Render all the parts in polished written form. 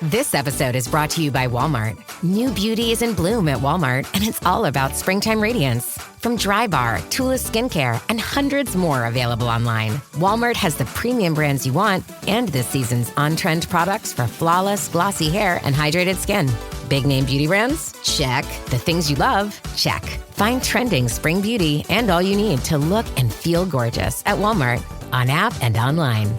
This episode is brought to you by Walmart. New beauty is in bloom at Walmart, and it's all about springtime radiance. From Drybar, Tula Skincare, and hundreds more available online, Walmart has the premium brands you want and this season's on-trend products for flawless, glossy hair and hydrated skin. Big name beauty brands? Check. The things you love? Check. Find trending spring beauty and all you need to look and feel gorgeous at Walmart, on app and online.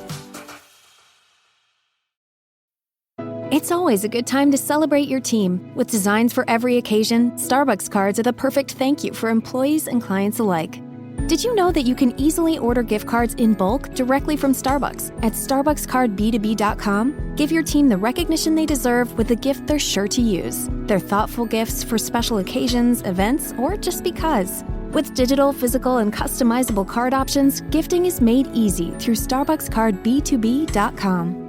It's always a good time to celebrate your team. With designs for every occasion, Starbucks cards are the perfect thank you for employees and clients alike. Did you know that you can easily order gift cards in bulk directly from Starbucks at starbuckscardb2b.com? Give your team the recognition they deserve with a gift they're sure to use. They're thoughtful gifts for special occasions, events, or just because. With digital, physical, and customizable card options, gifting is made easy through starbuckscardb2b.com.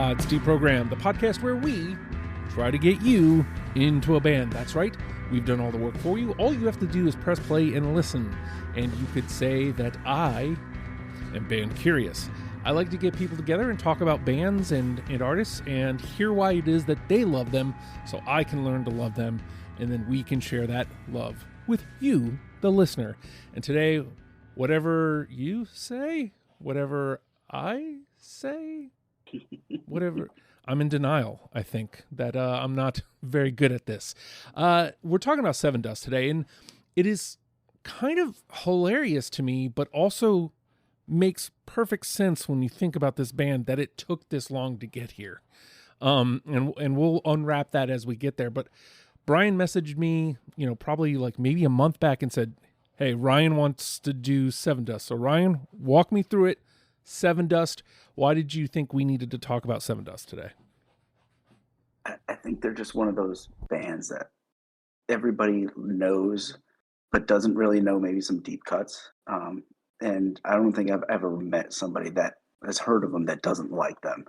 It's Deprogram, the podcast where we try to get you into a band. That's right, we've done all the work for you. All you have to do is press play and listen. And you could say that I am band curious. I like to get people together and talk about bands and artists and hear why it is that they love them so I can learn to love them. And then we can share that love with you, the listener. And today, whatever you say, whatever I say, whatever, I'm in denial, I think, that I'm not very good at this. We're talking about Sevendust today, and it is kind of hilarious to me, but also makes perfect sense when you think about this band that it took this long to get here. And we'll unwrap that as we get there. But Bryan messaged me, probably like maybe a month back and said, hey, Ryan wants to do Sevendust. So Ryan, walk me through it. Sevendust. Why did you think we needed to talk about Sevendust today? I think they're just one of those bands that everybody knows, but doesn't really know maybe some deep cuts. And I don't think I've ever met somebody that has heard of them that doesn't like them.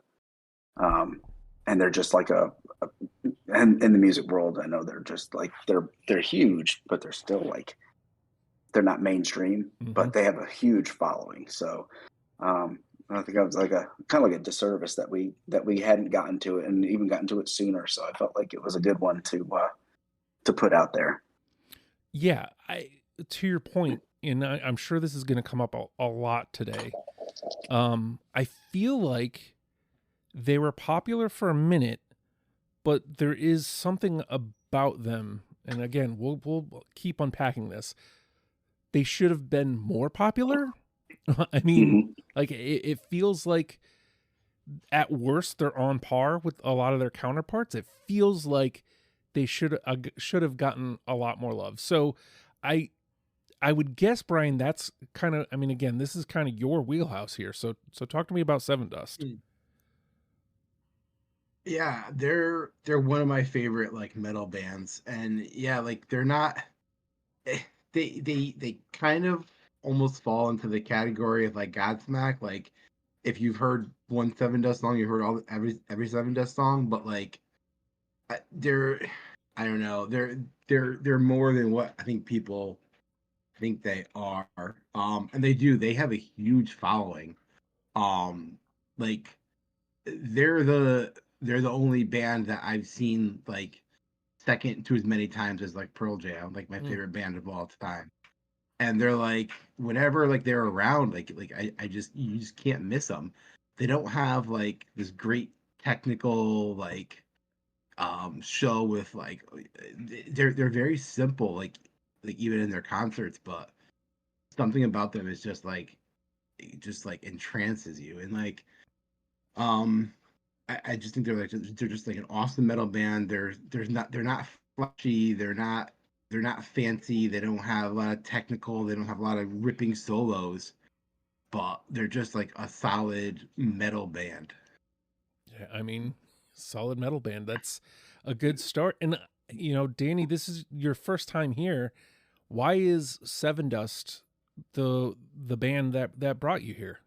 And they're just like and in the music world, I know they're just like, they're huge, but they're still like, they're not mainstream, but they have a huge following. So, I think I was like kind of like a disservice that we hadn't gotten to it and even gotten to it sooner. So I felt like it was a good one to put out there. Yeah, to your point, and I'm sure this is going to come up a lot today. I feel like they were popular for a minute, but there is something about them, and again, we'll keep unpacking this. They should have been more popular. I mean, like it feels like at worst they're on par with a lot of their counterparts. It feels like they should have gotten a lot more love. So I would guess, Bryan, that's kind of, I mean, again, this is kind of your wheelhouse here. So talk to me about Sevendust. Yeah, they're one of my favorite like metal bands, and yeah, like they're not. They kind of almost fall into the category of like Godsmack. Like if you've heard one Sevendust song, you've heard every Sevendust song, but like they're, I don't know, they're more than what I think people think they are. And they have a huge following. Like they're the only band that I've seen like second to as many times as like Pearl Jam, like my favorite band of all time. And they're like, whenever like they're around, like you just can't miss them. They don't have like this great technical like show with like they're very simple, like even in their concerts, but something about them is just like entrances you. And like I just think they're just like an awesome metal band. They're not flashy, they're not fancy, they don't have a lot of technical, they don't have a lot of ripping solos, but they're just like a solid metal band. Yeah, I mean, solid metal band. That's a good start. And Danny, this is your first time here. Why is Sevendust the band that brought you here?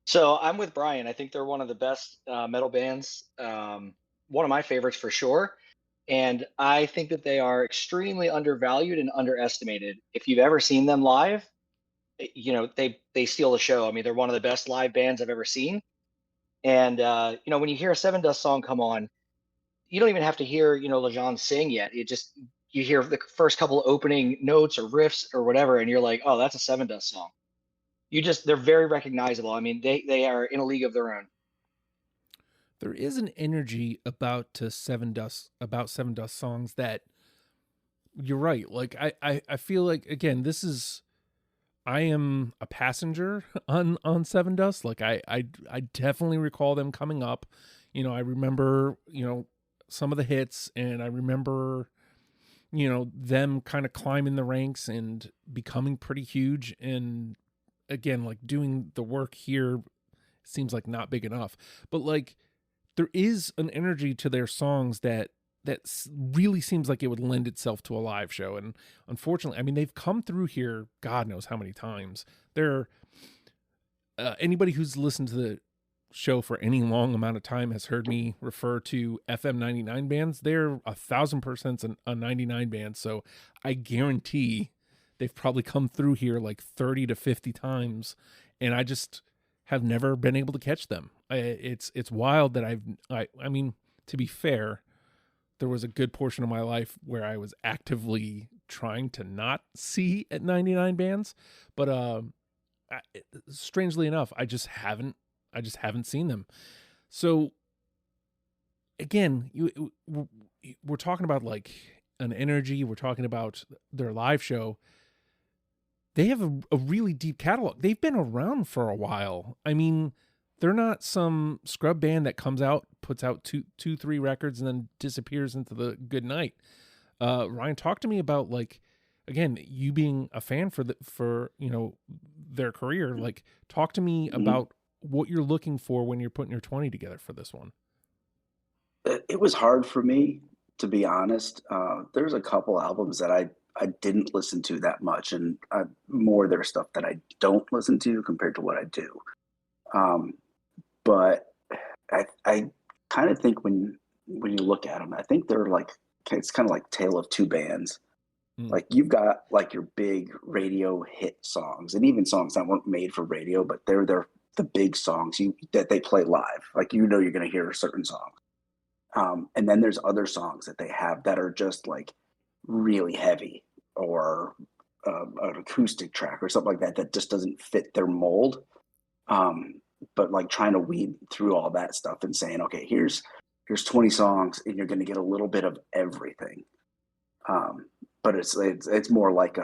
So I'm with Bryan. I think they're one of the best metal bands. One of my favorites for sure. And I think that they are extremely undervalued and underestimated. If you've ever seen them live, they steal the show. I mean, they're one of the best live bands I've ever seen. And when you hear a Sevendust song come on, you don't even have to hear Lejean sing yet. It just you hear the first couple opening notes or riffs or whatever, and you're like, oh, that's a Sevendust song. They're very recognizable. I mean, they are in a league of their own. There is an energy about Seven Dust songs that you're right. Like I feel like, again, I am a passenger on Sevendust. Like I definitely recall them coming up. I remember, some of the hits, and I remember, them kind of climbing the ranks and becoming pretty huge. And again, like, doing the work here seems like not big enough. But like, there is an energy to their songs that really seems like it would lend itself to a live show. And unfortunately, I mean, they've come through here God knows how many times. They're anybody who's listened to the show for any long amount of time has heard me refer to FM 99 bands. They're 1,000% a 99 band. So I guarantee they've probably come through here like 30 to 50 times, and I just have never been able to catch them. It's wild that I mean, to be fair, there was a good portion of my life where I was actively trying to not see at 99 bands, but strangely enough, I just haven't seen them. So again, we're talking about like an energy. We're talking about their live show. They have a really deep catalog. They've been around for a while. I mean, they're not some scrub band that comes out, puts out two, 3 records, and then disappears into the good night. Ryan, talk to me about, like, again, you being a fan for their career. Like, talk to me about what you're looking for when you're putting your 20 together for this one. It was hard for me, to be honest. There's a couple albums that I didn't listen to that much, and more their stuff that I don't listen to compared to what I do. But I kind of think when you look at them, I think they're like, it's kind of like Tale of Two Bands. Like, you've got like your big radio hit songs, and even songs that weren't made for radio, but they're the big songs that they play live. Like, you're going to hear a certain song. And then there's other songs that they have that are just like really heavy, or an acoustic track or something like that just doesn't fit their mold. But like, trying to weed through all that stuff and saying, okay, here's 20 songs, and you're going to get a little bit of everything. But it's more like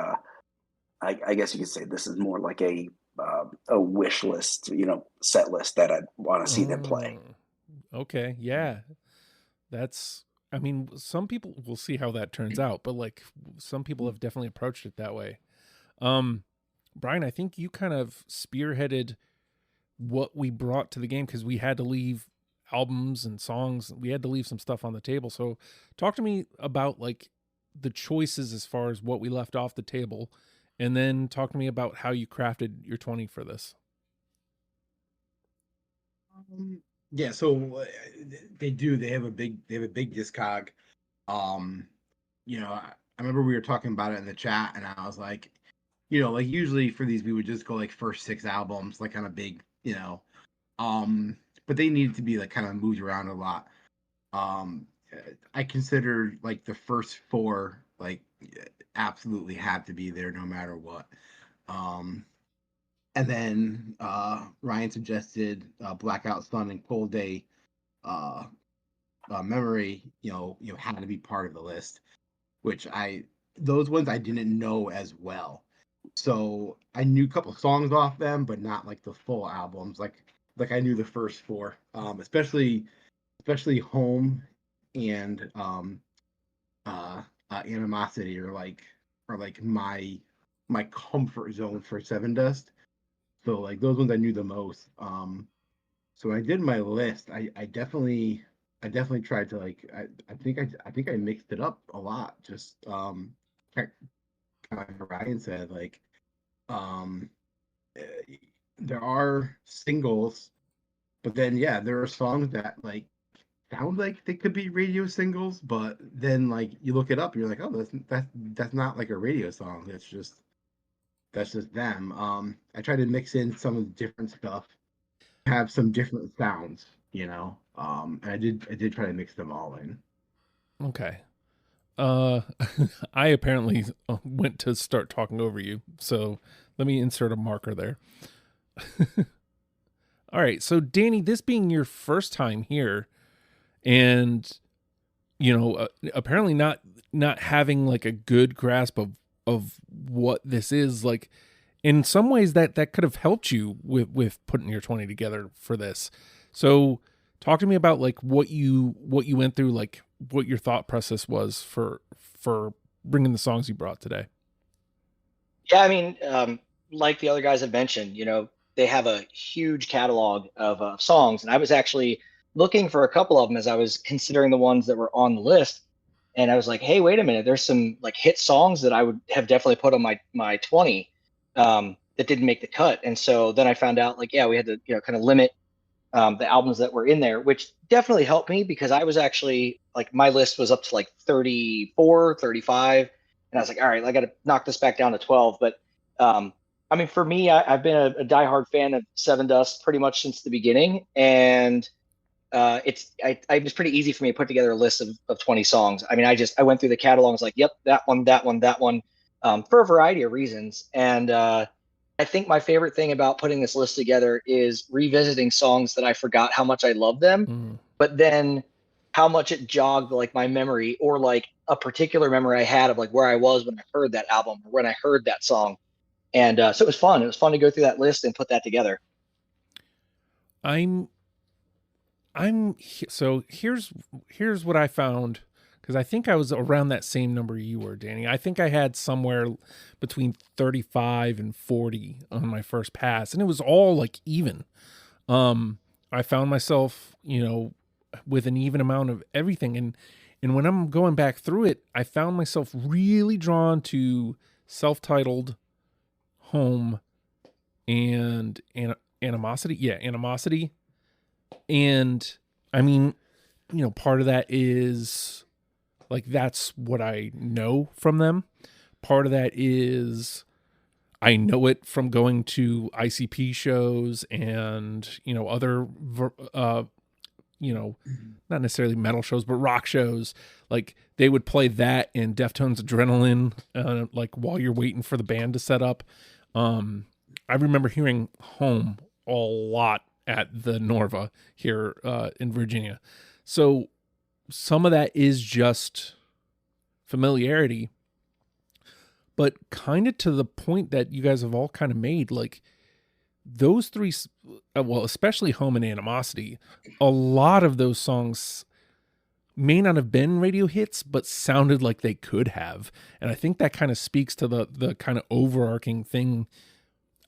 I guess you could say this is more like a wish list, set list that I want to see them play. Okay, yeah, I mean, some people will see how that turns out, but like, some people have definitely approached it that way. Bryan, I think you kind of spearheaded what we brought to the game, because we had to leave albums and songs. We had to leave some stuff on the table. So talk to me about like the choices as far as what we left off the table, and then talk to me about how you crafted your 20 for this. Yeah, so they have a big discog. I remember we were talking about it in the chat, and I was like, like, usually for these we would just go like first 6 albums, like kind of big, but they needed to be like kind of moved around a lot. I consider like the first 4 like absolutely had to be there no matter what. And then Ryan suggested Blackout Sun and Cold Day Memory, had to be part of the list, which those ones I didn't know as well. So I knew a couple songs off them, but not like the full albums. Like I knew the first 4, especially Home and Animosity are like my comfort zone for Sevendust. So like those ones I knew the most. So when I did my list, I definitely tried to like I think I mixed it up a lot. Just kind of like Ryan said, like um eh, there are singles, but then yeah, there are songs that like sound like they could be radio singles, but then like you look it up, and you're like, oh, that's not like a radio song. That's just them. I try to mix in some of the different stuff, have some different sounds, and I did try to mix them all in. Okay. Uh, I apparently went to start talking over you, so let me insert a marker there. All right, so Danny, this being your first time here, and apparently not having like a good grasp of what this is, like in some ways that could have helped you with putting your 20 together for this. So talk to me about like what you went through, like what your thought process was for bringing the songs you brought today. Yeah, I mean, like the other guys have mentioned, they have a huge catalog of songs, and I was actually looking for a couple of them as I was considering the ones that were on the list, and I was like, hey, wait a minute, there's some like hit songs that I would have definitely put on my 20 that didn't make the cut, and so then I found out like, yeah, we had to kind of limit the albums that were in there, which definitely helped me because I was actually like my list was up to like 34, 35. And I was like, all right, I got to knock this back down to 12. But I mean, for me, I've been a diehard fan of Sevendust pretty much since the beginning. And it was pretty easy for me to put together a list of 20 songs. I mean, I went through the catalog, I was like, yep, that one, that one, that one, for a variety of reasons. And I think my favorite thing about putting this list together is revisiting songs that I forgot how much I love them, but then how much it jogged like my memory or like a particular memory I had of like where I was when I heard that album or when I heard that song. And so it was fun. It was fun to go through that list and put that together. I'm so here's what I found, because I think I was around that same number you were, Danny. I think I had somewhere between 35 and 40 on my first pass, and it was all like even. I found myself, with an even amount of everything, and when I'm going back through it, I found myself really drawn to Self-Titled, Home, and Animosity. Yeah, Animosity. And I mean, part of that is like, that's what I know from them. Part of that is I know it from going to ICP shows and, other, not necessarily metal shows, but rock shows. Like they would play that in Deftones Adrenaline, like while you're waiting for the band to set up. I remember hearing Home a lot at the Norva here in Virginia. So some of that is just familiarity, but kind of to the point that you guys have all kind of made, like those three, well, especially Home and Animosity, a lot of those songs may not have been radio hits, but sounded like they could have. And I think that kind of speaks to the kind of overarching thing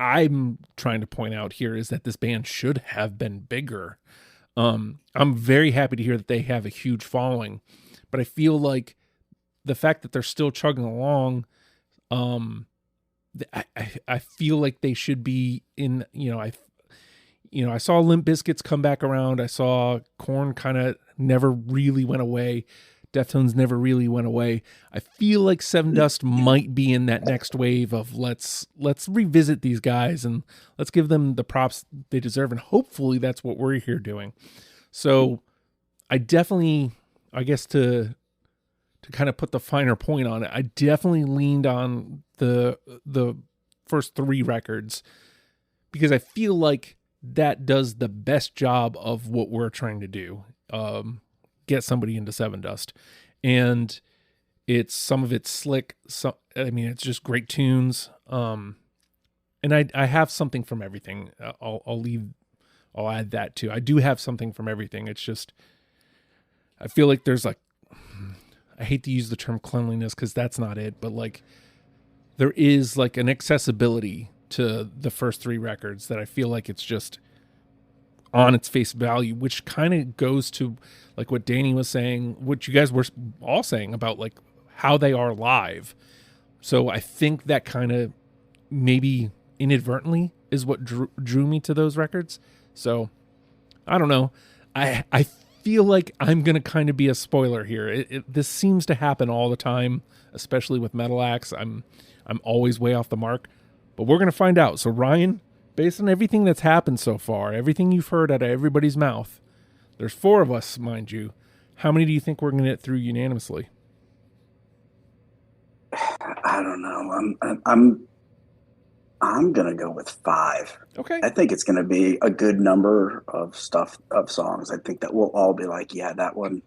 I'm trying to point out here, is that this band should have been bigger. I'm very happy to hear that they have a huge following, but I feel like the fact that they're still chugging along, I feel like they should be in, I saw Limp Bizkit's come back around. I saw Korn kind of never really went away. Deftones never really went away. I feel like Sevendust might be in that next wave of let's revisit these guys and let's give them the props they deserve. And hopefully that's what we're here doing. So I definitely, I guess to kind of put the finer point on it, I definitely leaned on the first three records because I feel like that does the best job of what we're trying to do. Get somebody into Sevendust, and some of it's slick. It's just great tunes. And I have something from everything. I'll add that too. I do have something from everything. It's just, I feel like there's like, I hate to use the term cleanliness because that's not it, but like there is like an accessibility to the first 3 records that I feel like it's just on its face value, which kind of goes to like what Danny was saying, what you guys were all saying about like how they are live. So I think that kind of maybe inadvertently is what drew me to those records. So I don't know. I feel like I'm going to kind of be a spoiler here. This seems to happen all the time, especially with metal acts. I'm always way off the mark, but we're going to find out. So Ryan, based on everything that's happened so far, everything you've heard out of everybody's mouth, there's 4 of us, mind you. How many do you think we're going to get through unanimously? I don't know. I'm gonna go with 5. Okay. I think it's gonna be a good number of songs. I think that we'll all be like, yeah, that one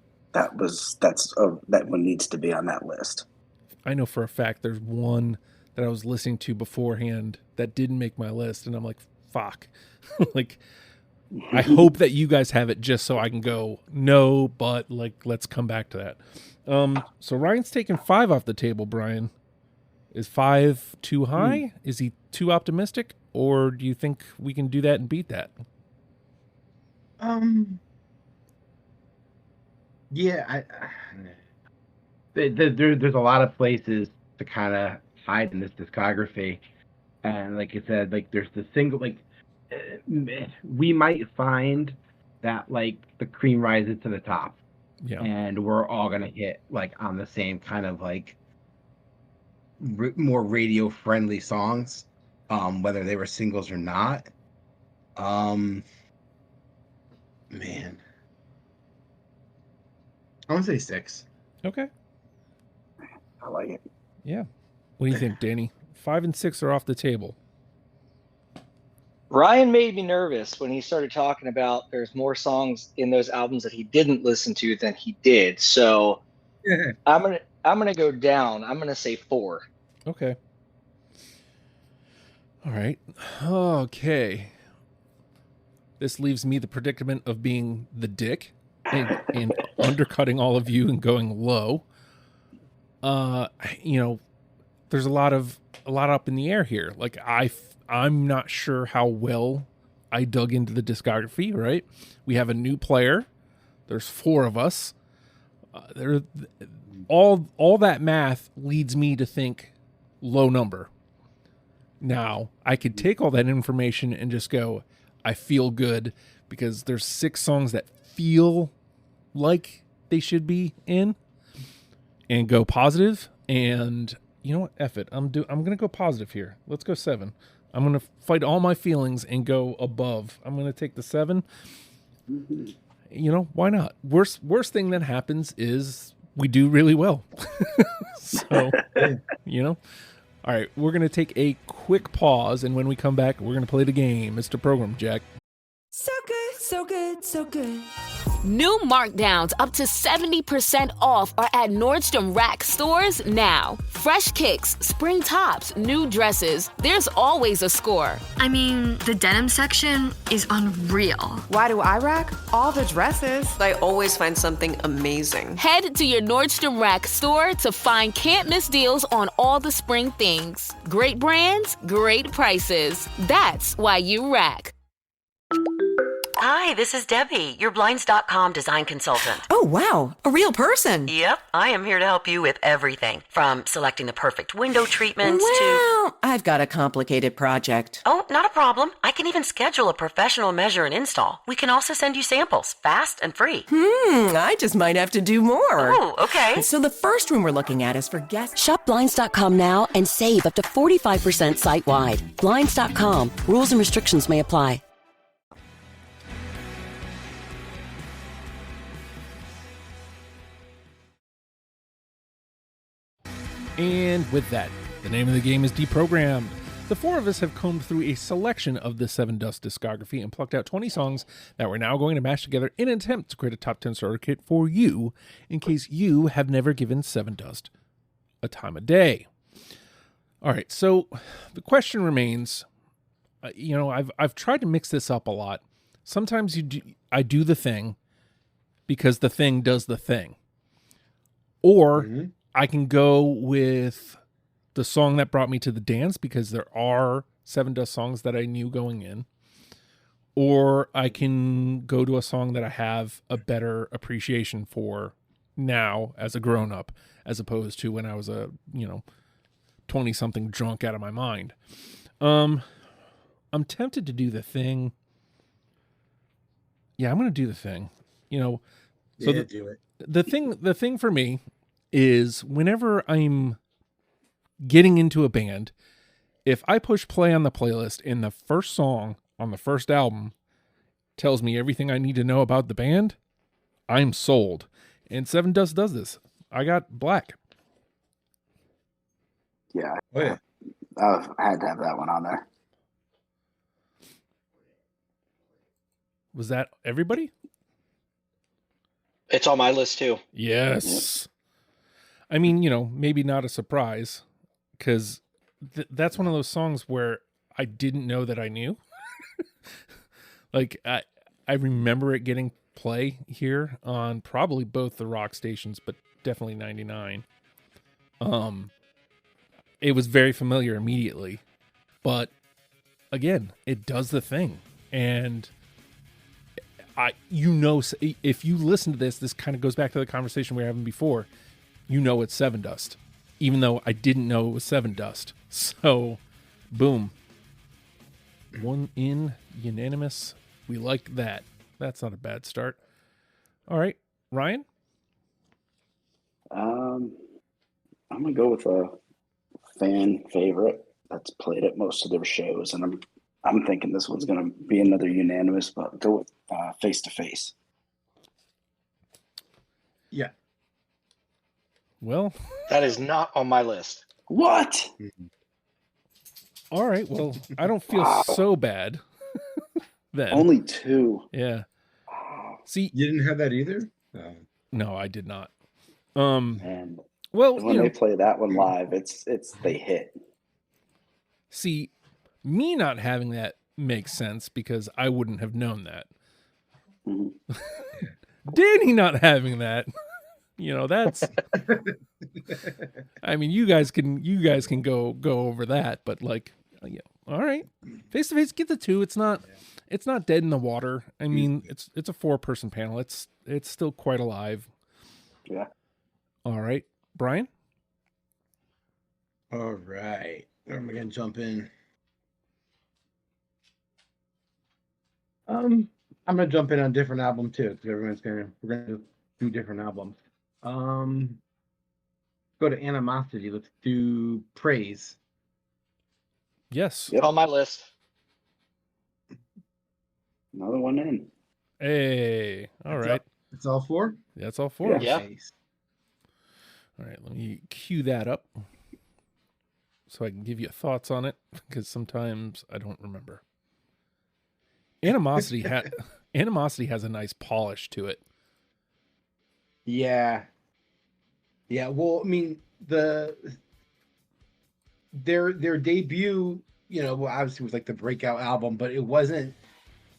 needs to be on that list. I know for a fact there's one that I was listening to beforehand that didn't make my list, and I'm like, fuck. Like, I hope that you guys have it just so I can go, no, but like, let's come back to that. So Ryan's taking 5 off the table, Brian. Is 5 too high? Is he too optimistic? Or do you think we can do that and beat that? Yeah, there's a lot of places to kind of hide in this discography. And like I said, like there's the single, like we might find that like the cream rises to the top. Yeah. And we're all going to hit like on the same kind of like more radio friendly songs, whether they were singles or not. Man, I want to say 6. Okay. I like it. Yeah. What do you think, Danny? 5 and 6 are off the table. Ryan made me nervous when he started talking about there's more songs in those albums that he didn't listen to than he did. So I'm gonna go down. I'm gonna say 4. Okay. All right. Okay. This leaves me the predicament of being the dick and undercutting all of you and going low. There's a lot up in the air here. Like I'm not sure how well I dug into the discography, right? We have a new player. There's 4 of us. All that math leads me to think low number. Now, I could take all that information and just go, I feel good because there's 6 songs that feel like they should be in, and go positive. And you know what? F it. I'm going to go positive here. Let's go 7. I'm going to fight all my feelings and go above. I'm going to take the 7. You know, why not? Worst thing that happens is we do really well. So, all right, we're going to take a quick pause, and when we come back, we're going to play the game. Mr. Program Jack. So good, so good, so good. New markdowns up to 70% off are at Nordstrom Rack stores now. Fresh kicks, spring tops, new dresses. There's always a score. I mean, the denim section is unreal. Why do I rack? All the dresses. I always find something amazing. Head to your Nordstrom Rack store to find can't-miss deals on all the spring things. Great brands, great prices. That's why you rack. Hi, this is Debbie, your Blinds.com design consultant. Oh, wow. A real person. Yep, I am here to help you with everything, from selecting the perfect window treatments Well, I've got a complicated project. Oh, not a problem. I can even schedule a professional measure and install. We can also send you samples, fast and free. I just might have to do more. Oh, okay. So the first room we're looking at is for guests. Shop Blinds.com now and save up to 45% site-wide. Blinds.com. Rules and restrictions may apply. And with that, the name of the game is Deprogrammed. The 4 of us have combed through a selection of the Sevendust discography and plucked out 20 songs that we're now going to mash together in an attempt to create a top 10 starter kit for you, in case you have never given Sevendust a time of day. All right, so the question remains, I've tried to mix this up a lot. Sometimes I do the thing because the thing does the thing. Or I can go with the song that brought me to the dance because there are Sevendust songs that I knew going in, or I can go to a song that I have a better appreciation for now as a grown-up, as opposed to when I was a 20-something drunk out of my mind. I'm tempted to do The Thing. Yeah, I'm going to do The Thing. So do it. The thing for me is whenever I'm getting into a band, if I push play on the playlist and the first song on the first album tells me everything I need to know about the band, I'm sold. And Sevendust does this. I got Black. Yeah. Oh, yeah. I had to have that one on there. Was that everybody? It's on my list too. Yes. Yep. I mean, maybe not a surprise, because that's one of those songs where I didn't know that I knew. Like, I remember it getting play here on probably both the rock stations, but definitely 99. It was very familiar immediately, but again, it does the thing. And if you listen to this kind of goes back to the conversation we were having before. It's Sevendust, even though I didn't know it was Sevendust. So, boom. 1 in, unanimous. We like that. That's not a bad start. All right, Ryan? I'm going to go with a fan favorite that's played at most of their shows, and I'm thinking this one's going to be another unanimous, but go with Face to Face. Yeah. Well, that is not on my list. What? All right. Well, I don't feel so bad. Then only 2. Yeah. See, you didn't have that either? No, I did not. And well, when they play that one live, it's they hit. See, me not having that makes sense because I wouldn't have known that. Mm-hmm. Danny not having that, that's. I mean, you guys can go over that, but all right, Face to Face, get the 2. It's not dead in the water. I mean, it's a 4-person panel. It's still quite alive. Yeah. All right, Brian. All right, where am I gonna jump in? I'm gonna jump in on a different album too, because we're gonna do different albums. Go to Animosity. Let's do Praise. Yes. Yep. On my list. Another one in. Hey. All right. It's all 4? That's all 4. Yeah. Nice. All right. Let me cue that up so I can give you thoughts on it, because sometimes I don't remember. Animosity has a nice polish to it. Yeah. Yeah. Well, I mean, their debut, obviously was like the breakout album, but it wasn't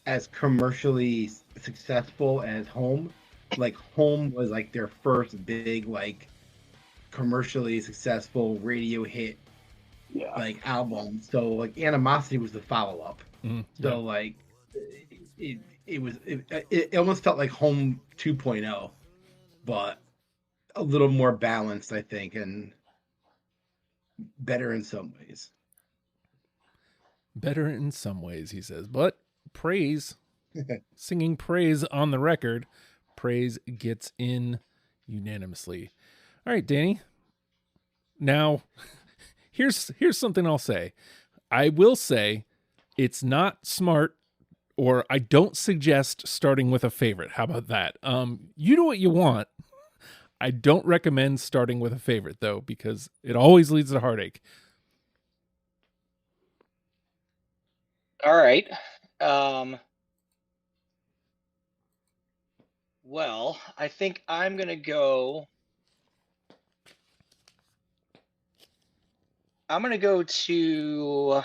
as commercially successful as Home. Like Home was like their first big commercially successful radio hit album. So like Animosity was the follow up. So it almost felt like Home 2.0, but a little more balanced, I think, and better in some ways. Better in some ways, he says, but Praise, singing Praise on the record, Praise gets in unanimously. All right, Danny. Now, here's something I'll say. I will say it's not smart, or I don't suggest starting with a favorite. How about that? You do what you want. I don't recommend starting with a favorite, though, because it always leads to heartache. All right. Well, I think I'm going to go. I'm going to go to.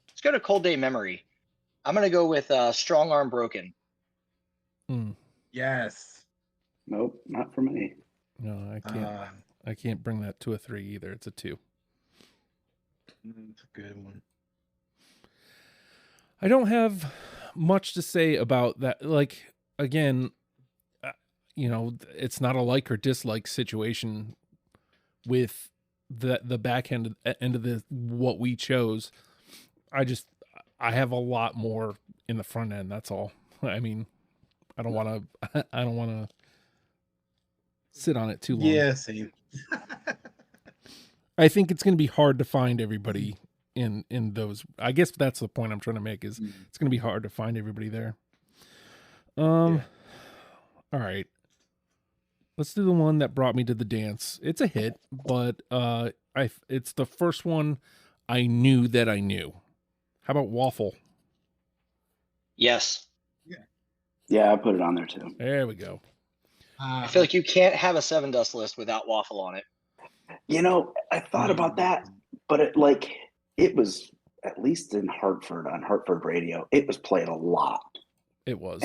Let's go to Cold Day Memory. I'm going to go with Strong Arm Broken. Yes. Nope, not for me. No, I can't. I can't bring that to a 3 either. It's a 2. It's a good one. I don't have much to say about that. Like, again, it's not a like or dislike situation with the back end of the what we chose. I have a lot more in the front end. That's all. I mean, I don't want to sit on it too long. Yeah, same. I think it's going to be hard to find everybody in those. I guess that's the point I'm trying to make is it's going to be hard to find everybody there. All right. Let's do the one that brought me to the dance. It's a hit, but it's the first one I knew that I knew. How about Waffle? Yes. Yeah, I put it on there too. There we go. I feel like you can't have a Sevendust list without Waffle on it. I thought about that, but it was at least in Hartford on Hartford radio. It was played a lot. It was.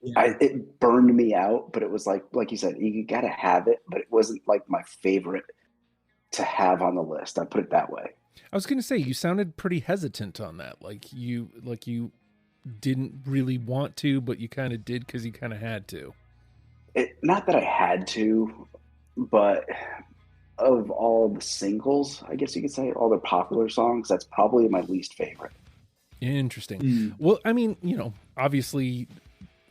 Yeah. It burned me out, but it was like you said, you gotta have it, but it wasn't like my favorite to have on the list. I put it that way. I was going to say you sounded pretty hesitant on that. Like you didn't really want to, but you kind of did because you kind of had to. Not that I had to, but of all the singles, I guess you could say, all the popular songs, that's probably my least favorite. Interesting. Well, I mean, obviously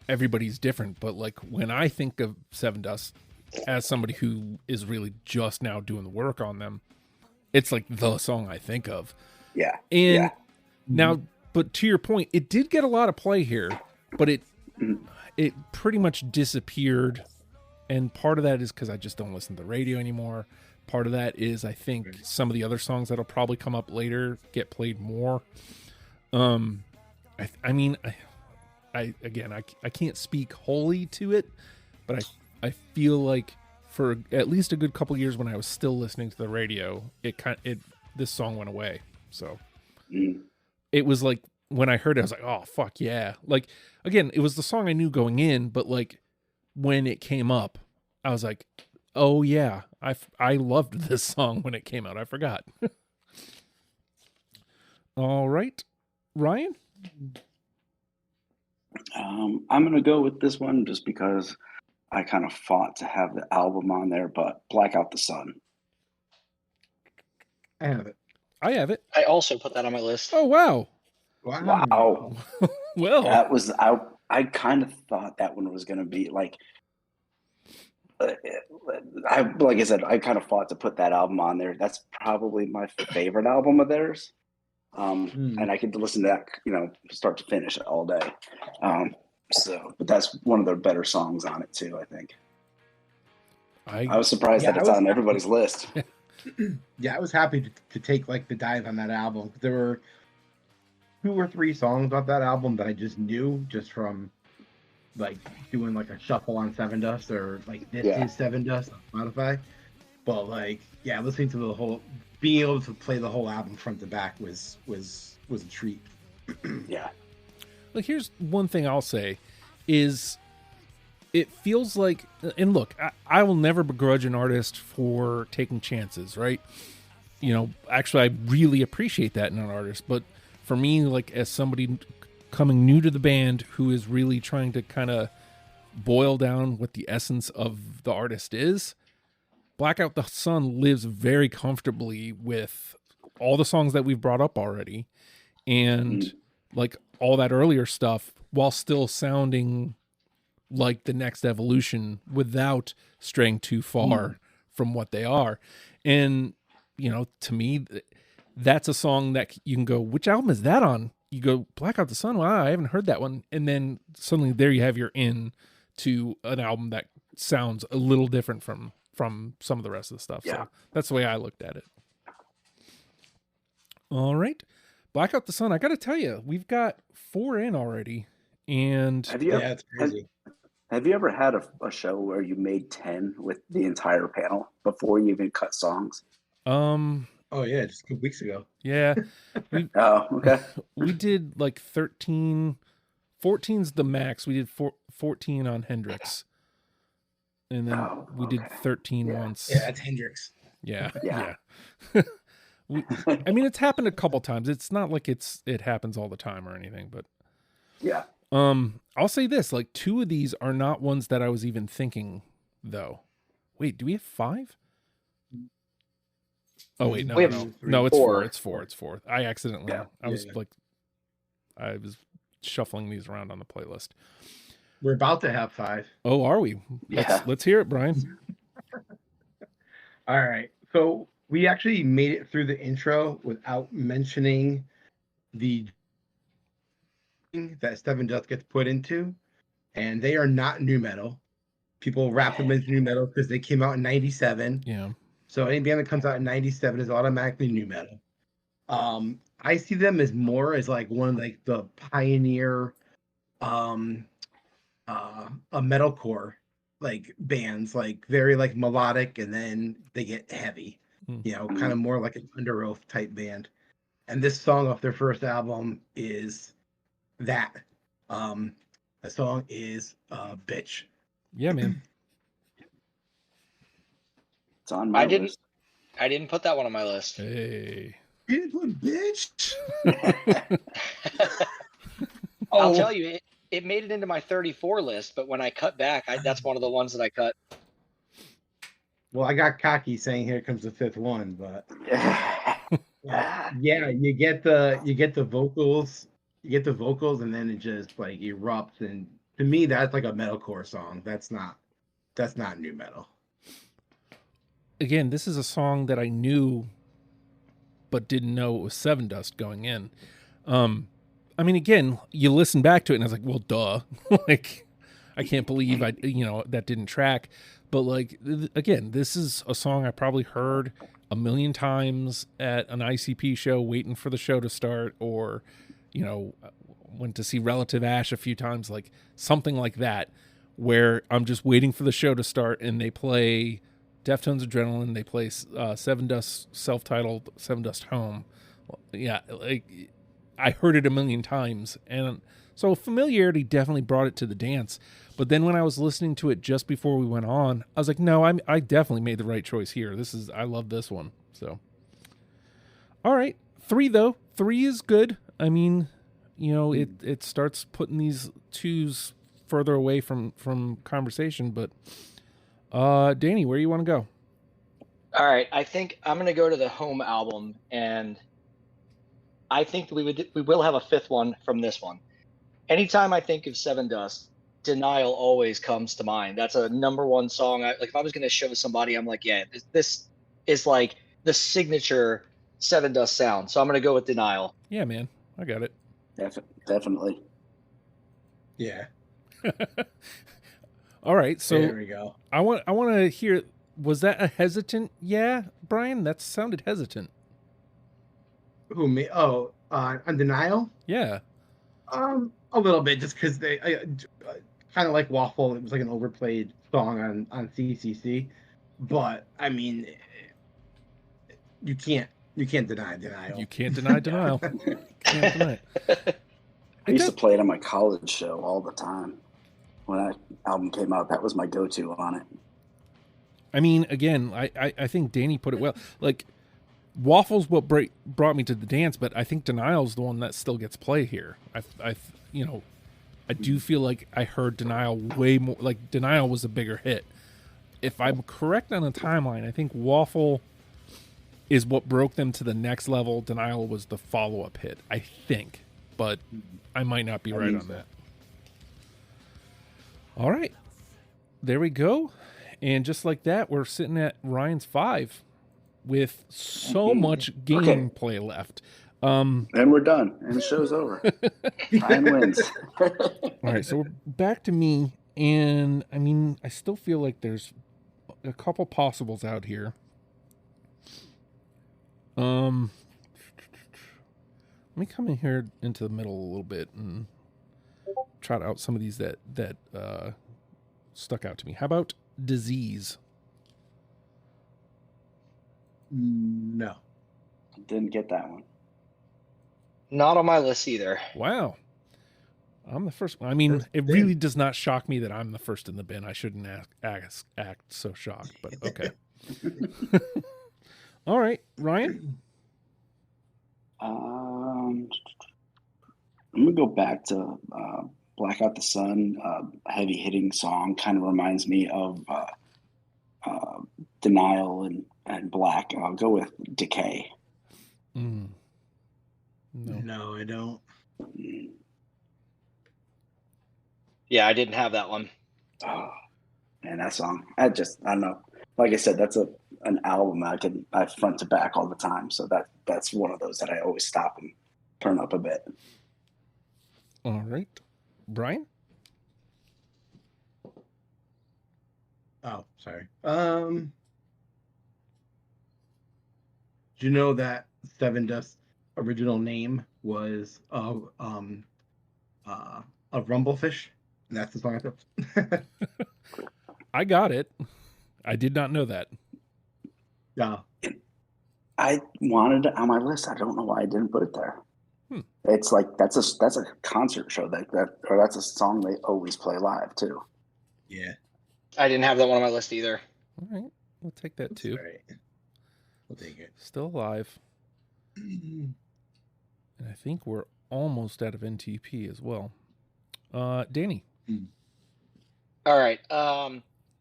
everybody's different, but like when I think of Sevendust as somebody who is really just now doing the work on them, it's like the song I think of. Yeah. And now, but to your point, it did get a lot of play here, but it pretty much disappeared. And part of that is because I just don't listen to the radio anymore. Part of that is I think some of the other songs that'll probably come up later get played more. I can't speak wholly to it, but I feel like for at least a good couple years when I was still listening to the radio, this song went away. So it was like when I heard it, I was like, oh fuck yeah! Like again, it was the song I knew going in, but like when it came up, I was like, oh yeah, I loved this song when it came out. I forgot. All right, Ryan. I'm gonna go with this one just because I kind of fought to have the album on there, but Black Out the Sun. I have it. I also put that on my list. Oh wow. Wow. Well, that was I kind of thought that one was gonna be like. Like I said, I kind of fought to put that album on there. That's probably my favorite album of theirs. And I could listen to that, start to finish all day. But that's one of their better songs on it too, I think. I was surprised that it's on everybody's list. Yeah, I was happy to take like the dive on that album. There were 2 or 3 songs off that album that I just knew just from like doing like a shuffle on Sevendust or like this is Sevendust on Spotify. But like, yeah, listening to the whole, being able to play the whole album front to back was a treat. Yeah. Like, here's one thing I'll say is it feels like, and look, I will never begrudge an artist for taking chances, right? Actually, I really appreciate that in an artist. But for me, like as somebody coming new to the band who is really trying to kind of boil down what the essence of the artist is, Black Out the Sun lives very comfortably with all the songs that we've brought up already and like all that earlier stuff while still sounding like the next evolution without straying too far from what they are. And, to me, that's a song that you can go, which album is that on? You go, Black Out the Sun. Wow, I haven't heard that one. And then suddenly there you have your in to an album that sounds a little different from some of the rest of the stuff. Yeah. So that's the way I looked at it. All right. Black Out the Sun. I got to tell you, we've got 4 in already. And it's crazy. Have you ever had a show where you made 10 with the entire panel before you even cut songs? Oh yeah, just a couple weeks ago. Yeah. Okay. We did like 13. 14's the max. We did 14 on Hendrix. And then we did 13 once. Yeah, that's Hendrix. Yeah. Yeah. I mean, it's happened a couple times. It's not like it happens all the time or anything, but yeah. I'll say this, like 2 of these are not ones that I was even thinking though. Wait, do we have 5? Oh wait, no, no, it's 4. It's 4. It's 4. I accidentally, I was shuffling these around on the playlist. We're about to have 5. Oh, are we? Let's hear it, Brian. All right. So we actually made it through the intro without mentioning the that Sevendust gets put into, and they are not new metal. People wrap them into new metal because they came out in 97. Yeah. So any band that comes out in 97 is automatically new metal. I see them as more as like one of like the pioneer a metalcore like bands, like very like melodic, and then they get heavy, kind of more like an Under Oath type band. And this song off their first album is that. The song is Bitch. Yeah, man. It's on my list. I didn't put that one on my list. Hey. You didn't put Bitch? I'll tell you, it made it into my 34 list, but when I cut back, that's one of the ones that I cut. Well, I got cocky saying here comes the 5th one, but yeah, you get the vocals, and then it just like erupts, and to me that's like a metalcore song. That's not new metal. Again, this is a song that I knew but didn't know it was Sevendust going in. I mean, again, you listen back to it and I was like, well, duh. Like, I can't believe that didn't track. But like, again, this is a song I probably heard a million times at an ICP show waiting for the show to start, or, went to see Relative Ash a few times, like something like that, where I'm just waiting for the show to start and they play Deftones Adrenaline, they play Sevendust self-titled Sevendust Home. Yeah, like I heard it a million times, and so familiarity definitely brought it to the dance. But then when I was listening to it just before we went on, I was like, no, I definitely made the right choice here. I love this one. So, all right, 3 though. 3 is good. I mean, it starts putting these 2s further away from conversation. But, Danny, where do you want to go? All right, I think I'm going to go to the Home album, and I think we will have a 5th one from this one. Anytime I think of Sevendust, Denial always comes to mind. That's a number 1 song. Like if I was going to show somebody, I'm like, yeah, this is like the signature Sevendust sound. So I'm going to go with Denial. Yeah, man, I got it. Definitely. Yeah. All right, so there we go. I want to hear. Was that a hesitant? Yeah, Brian, that sounded hesitant. Who, me? Oh, on Denial? Yeah. A little bit, just because they kind of like Waffle. It was like an overplayed song on CCC, but I mean, you can't deny Denial. You can't deny Denial. Can't deny it. I used to play it on my college show all the time. When that album came out, that was my go-to on it. I mean, again, I think Danny put it well. Like, Waffle's what brought me to the dance, but I think Denial's the one that still gets play here. I do feel like I heard Denial way more. Like, Denial was a bigger hit. If I'm correct on the timeline, I think Waffle is what broke them to the next level. Denial was the follow-up hit, I think, but I might not be right on that. All right, there we go. And just like that, we're sitting at Ryan's 5 with so much gameplay left. And we're done. And the show's over. Ryan wins. All right, so we're back to me. And, I mean, I still feel like there's a couple possibles out here. Let me come in here into the middle a little bit and trot out some of these that stuck out to me. How about Disease? No. Didn't get that one. Not on my list either. Wow. I'm the first one. I mean, it really does not shock me that I'm the first in the bin. I shouldn't act so shocked, but okay. All right, Ryan? I'm gonna go back to "Black Out the Sun." Heavy hitting song, kind of reminds me of uh, "Denial" and "Black." I'll go with "Decay." No. No, I don't. Yeah, I didn't have that one. Oh, man, that song. I don't know. Like I said, that's an album I front to back all the time. So that's one of those that I always stop and turn up a bit. All right, Bryan. Oh, sorry. Do you know that Sevendust's original name was a rumblefish? And that's the song I took. I got it. I did not know that. Yeah. I wanted it on my list. I don't know why I didn't put it there. It's like that's a concert show or that's a song they always play live too. Yeah. I didn't have that one on my list either. All right, we'll take that too. All right. We'll take it. Still alive. And I think we're almost out of NTP as well. Danny. All right.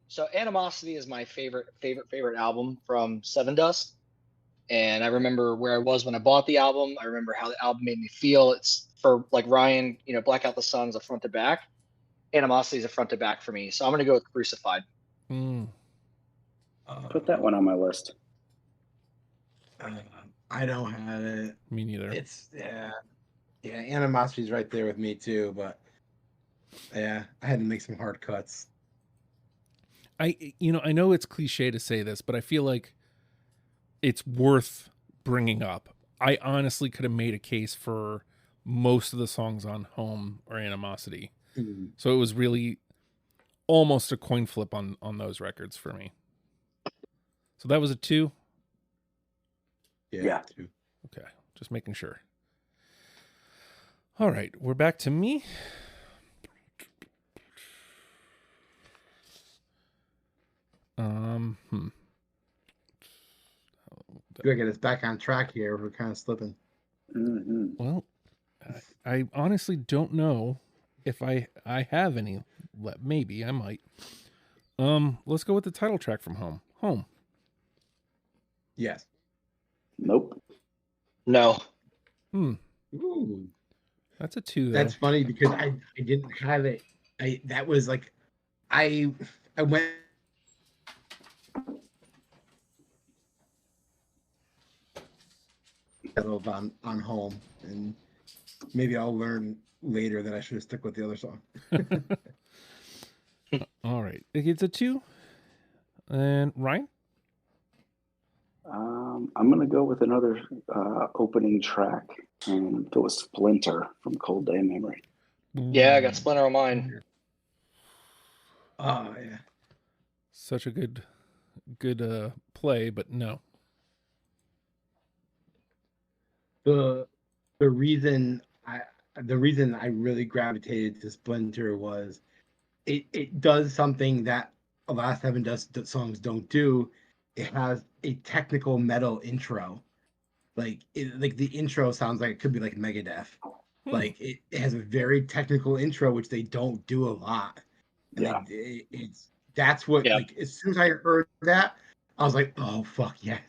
So Animosity is my favorite album from Sevendust. And I remember where I was when I bought the album. I remember how the album made me feel. It's for like Ryan, Black Out the Sun is a front to back. Animosity is a front to back for me. So I'm going to go with Crucified. Put that one on my list. I don't have it. Me neither. It's Animosity's right there with me too, but yeah, I had to make some hard cuts. I know it's cliche to say this, but I feel like it's worth bringing up. I honestly could have made a case for most of the songs on Home or Animosity. Mm-hmm. So it was really almost a coin flip on those records for me. So that was a 2? Yeah. 2. Okay, just making sure. All right, we're back to me. We gotta get us back on track here. We're kind of slipping. Mm-hmm. Well, I honestly don't know if I have any. Maybe I might. Let's go with the title track from Home. Home. Yes. Nope. No. Ooh. That's a 2. Though. That's funny because I didn't have it. That was like I went on Home, and maybe I'll learn later that I should have stuck with the other song. All right, it's a 2. And Ryan. I'm gonna go with another opening track and go with Splinter from Cold Day Memory. Yeah, I got Splinter on mine. Oh yeah. Such a good play, but no. The reason I really gravitated to Splinter was it does something that a lot of Sevendust songs don't do. It has a technical metal intro. Like the intro sounds like it could be like Megadeth. Like it has a very technical intro, which they don't do a lot. And Yeah. That's what like as soon as I heard that, I was like, oh fuck yes.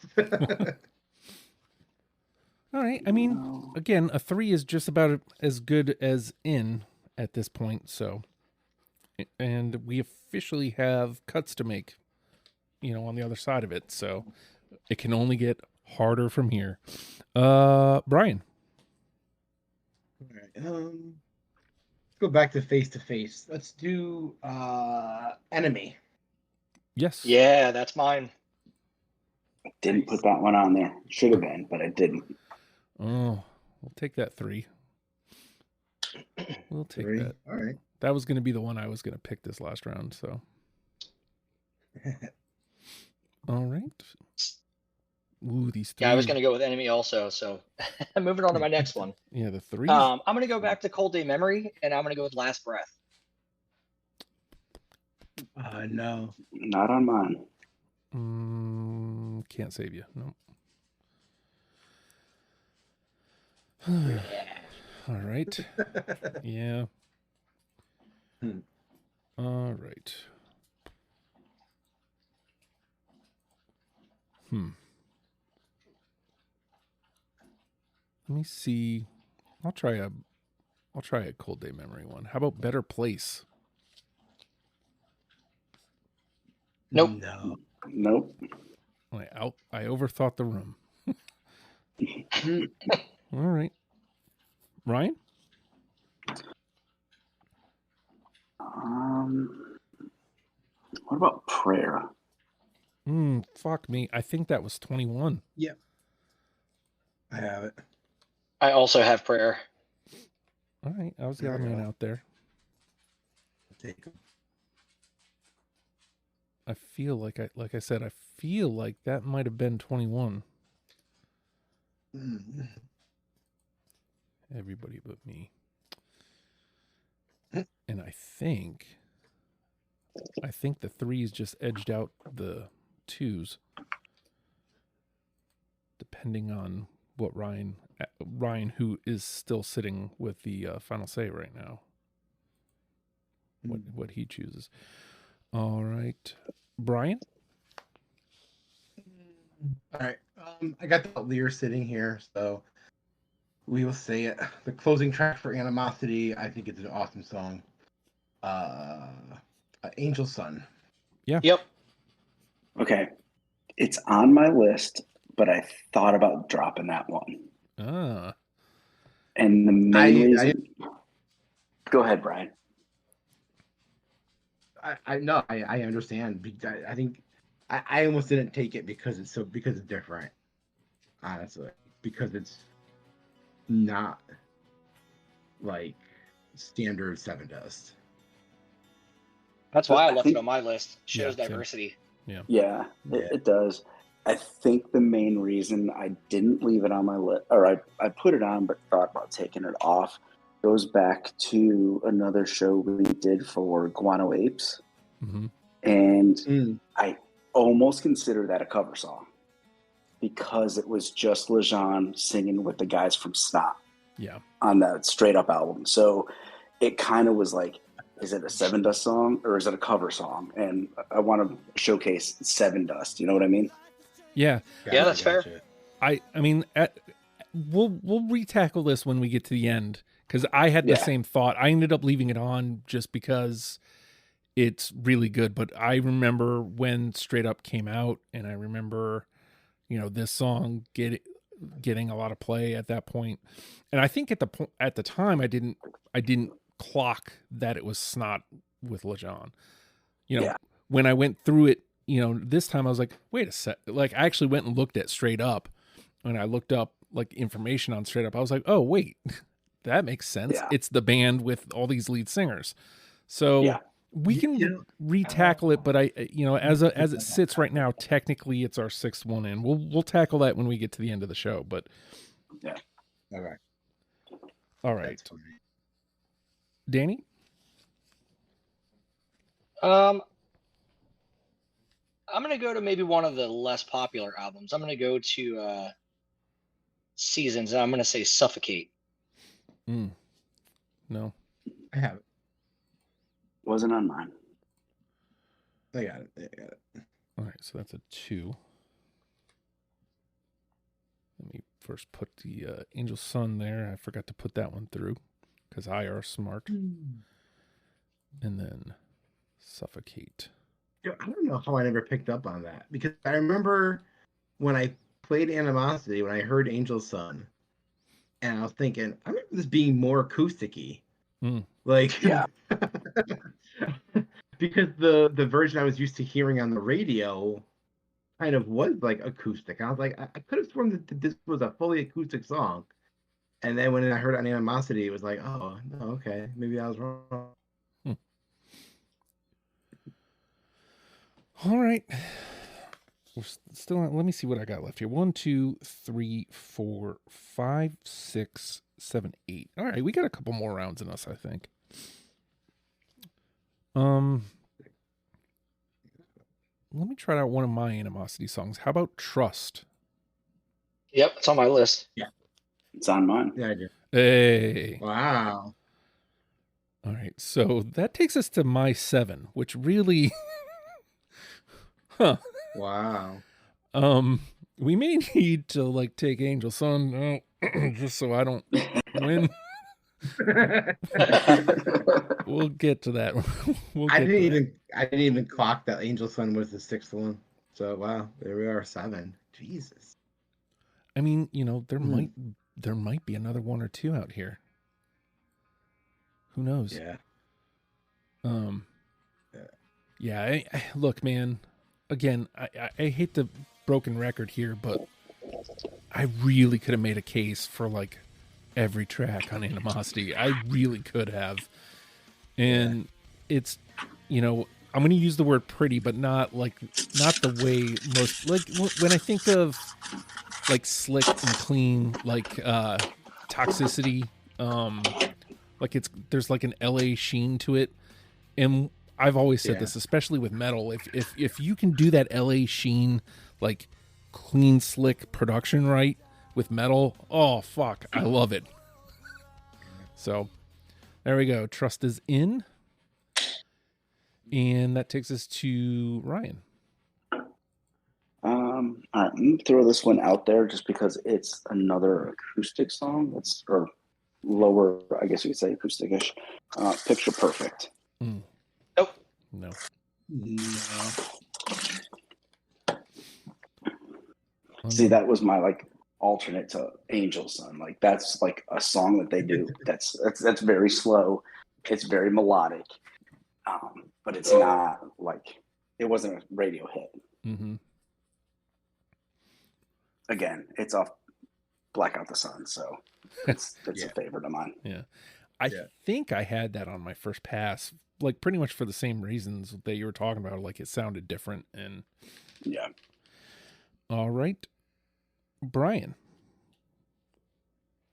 All right. I mean, again, a 3 is just about as good as in at this point. So, and we officially have cuts to make, on the other side of it. So it can only get harder from here. Bryan. All right. Let's go back to Face. Let's do Enemy. Yes. Yeah, that's mine. Didn't put that one on there. Should have been, but I didn't. Oh, we'll take that 3. We'll take 3. that. All right. That was going to be the one I was going to pick this last round. So. All right. Ooh, these 3. Yeah, I was going to go with Enemy also. So I'm moving on to my next one. Yeah, the 3. I'm going to go back to Cold Day Memory, and I'm going to go with Last Breath. No. Not on mine. Can't save you. No. All right. Yeah. All right. Let me see. I'll try a Cold Day Memory one. How about Better Place? Nope. No. Nope. I overthought the room. All right. Ryan? What about Prayer? Fuck me. I think that was 21. Yep. I have it. I also have Prayer. All right. I was the odd man out there. Take them. I feel like I feel like that might have been 21. Everybody but me. And I think the threes just edged out the twos, depending on what Ryan, who is still sitting with the final say right now, what he chooses. All right, Bryan. All right. I got the Lear sitting here, so we will say it. The closing track for Animosity, I think it's an awesome song. Angel Sun. Yeah. Yep. Okay. It's on my list, but I thought about dropping that one. And the main reason... Go ahead, Brian. I understand. I think I almost didn't take it because it's different. Honestly, because it's not like standard Sevendust. That's why I left it on my list. Shows diversity. Yeah, it does. I think the main reason I didn't leave it on my list, or I put it on but thought about taking it off, goes back to another show we did for Guano Apes. Mm-hmm. And I almost consider that a cover song because it was just Lejean singing with the guys from Snot on that Straight Up album. So it kind of was like, is it a Sevendust song or is it a cover song? And I want to showcase Sevendust. You know what I mean? Yeah. Yeah, that's fair. I mean, we'll retackle this when we get to the end because I had the same thought. I ended up leaving it on just because it's really good. But I remember when Straight Up came out, and I remember, this song getting a lot of play at that point. And I think at the time I didn't clock that it was Snot with Lejean. When I went through it, this time I was like, wait a sec. Like, I actually went and looked at Straight Up, and I looked up like information on Straight Up. I was like, oh wait, that makes sense. Yeah. It's the band with all these lead singers. So we can retackle it, but as it sits right now, technically it's our sixth one in. We'll tackle that when we get to the end of the show. But all right, Danny. I'm going to go to maybe one of the less popular albums. I'm going to go to Seasons, and I'm going to say Suffocate. No. I have it. Wasn't on mine. I got it. All right, so that's a 2. Let me first put the Angel Sun there. I forgot to put that one through because I are smart. And then Suffocate. I don't know how I never picked up on that because I remember when I played Animosity, when I heard Angel Sun, and I was thinking, I remember this being more acoustic-y. Like, because the version I was used to hearing on the radio kind of was like acoustic. I was like, I could have sworn that this was a fully acoustic song. And then when I heard it on Animosity, it was like, oh, no, okay, maybe I was wrong. All right. We're still on, let me see what I got left here. 1, 2, 3, 4, 5, 6, 7, 8. All right, we got a couple more rounds in us, I think. Let me try out one of my Animosity songs. How about Trust? Yep, it's on my list. Yeah. It's on mine. Yeah, I do. Hey. Wow. All right. So that takes us to my 7, which really Wow. We may need to like take Angel Sun just so I don't win. We'll get to that. I didn't even clock that Angel Sun was the 6th one. So wow, there we are, 7. Jesus. I mean, there might be another 1 or 2 out here. Who knows? Yeah. Yeah. Look, man. Again, I hate the broken record here, but I really could have made a case for like every track on Animosity. I really could have. And it's, I'm going to use the word pretty, but not the way most, like when I think of like slick and clean, like Toxicity, like there's like an LA sheen to it. And I've always said this, especially with metal, if you can do that LA sheen, like clean, slick production right with metal, oh fuck, I love it. So there we go. Trust is in. And that takes us to Ryan. All right, I'm gonna throw this one out there just because it's another acoustic song. Or lower, I guess you could say acoustic-ish. Picture Perfect. Nope. No. See, that was my like alternate to Angel Sun. Like that's like a song that they do. That's very slow. It's very melodic, but it's not like it wasn't a radio hit. Mm-hmm. Again, it's off Blackout the Sun, so it's a favorite of mine. Yeah. I think I had that on my first pass, like pretty much for the same reasons that you were talking about. Like it sounded different and yeah. All right, Brian.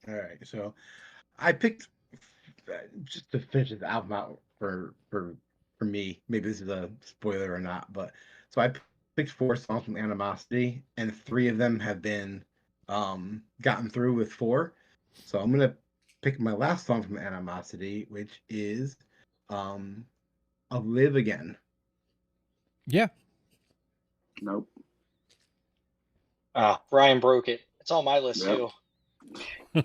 All right, so I picked just to finish this album out for me. Maybe this is a spoiler or not, but so I picked 4 songs from Animosity, and 3 of them have been gotten through with 4. So I'm gonna pick my last song from Animosity, which is "I'll Live Again." Yeah. Nope. Brian broke it. It's on my list too. All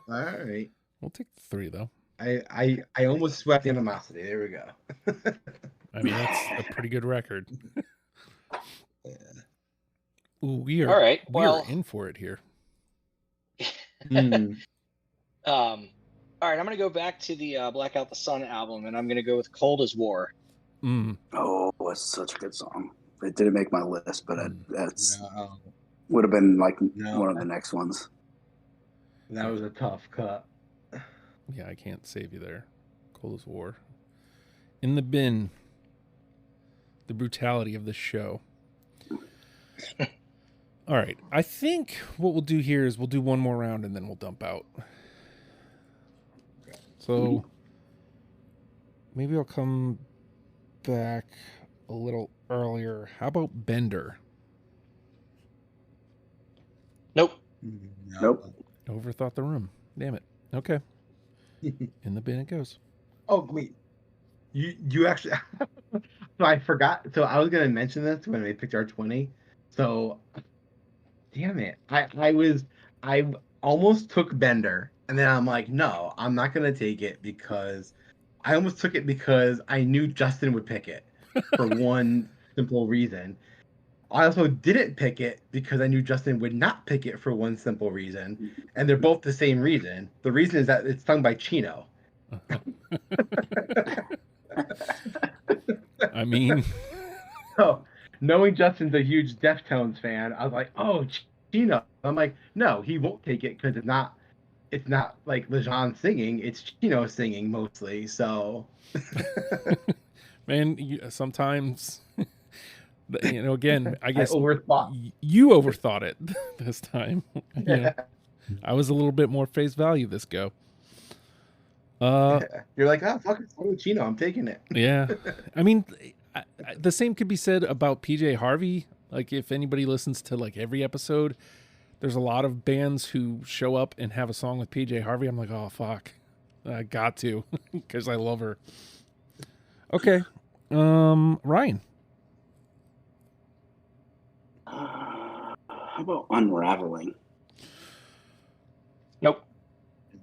right. We'll take 3 though. I almost swept Animosity. There we go. I mean, that's a pretty good record. Ooh, we are all right. We are in for it here. All right, I'm gonna go back to the Blackout the Sun album, and I'm gonna go with "Cold as War." Oh, it's such a good song. It didn't make my list, but that's would have been like one of the next ones. That was a tough cut. Yeah, I can't save you there. Cold as War. In the bin. The brutality of this show. All right. I think what we'll do here is we'll do one more round and then we'll dump out. So maybe I'll come back a little earlier. How about Bender? Nope. Nope. Overthought the room. Damn it. Okay. In the bin it goes. Oh, wait. You actually... So I forgot. So I was going to mention this when we picked our 20. So, damn it. I almost took Bender. And then I'm like, no, I'm not going to take it because... I almost took it because I knew Justin would pick it for one simple reason. I also didn't pick it because I knew Justin would not pick it for one simple reason. And they're both the same reason. The reason is that it's sung by Chino. I mean... So, knowing Justin's a huge Deftones fan, I was like, oh, Chino. I'm like, no, he won't take it because it's not like Lejean singing, it's Chino singing mostly, so... Man, sometimes... again, I guess you overthought it this time. I was a little bit more face value this go. You're like, oh, fuck it, Chino, I'm taking it. Yeah. I mean, the same could be said about PJ Harvey. Like, if anybody listens to, like, every episode, there's a lot of bands who show up and have a song with PJ Harvey. I'm like, oh, fuck. I got to, because I love her. Okay. Ryan. How about Unraveling? Nope.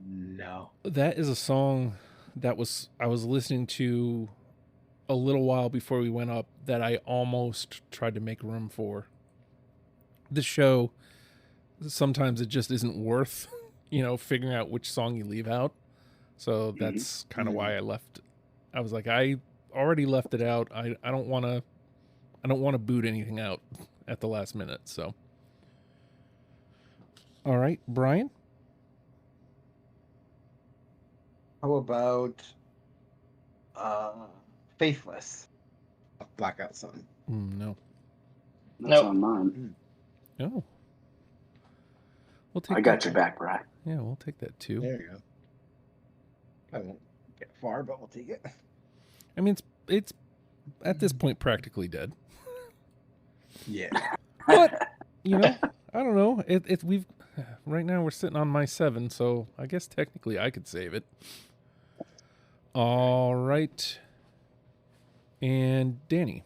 No. That is a song that I was listening to a little while before we went up that I almost tried to make room for. This show, sometimes it just isn't worth, figuring out which song you leave out. So that's kind of why I left. I was like, I already left it out. I don't want to boot anything out at the last minute. So, all right, Brian. How about Faithless? A Blackout Sun. No. That's on mine. No. We'll take. I got your back, Brian. Yeah, we'll take that too. There you go. I won't get far, but we'll take it. I mean, it's at this point practically dead. Yeah. But I don't know. We've right now we're sitting on my 7, so I guess technically I could save it. All right. And Danny.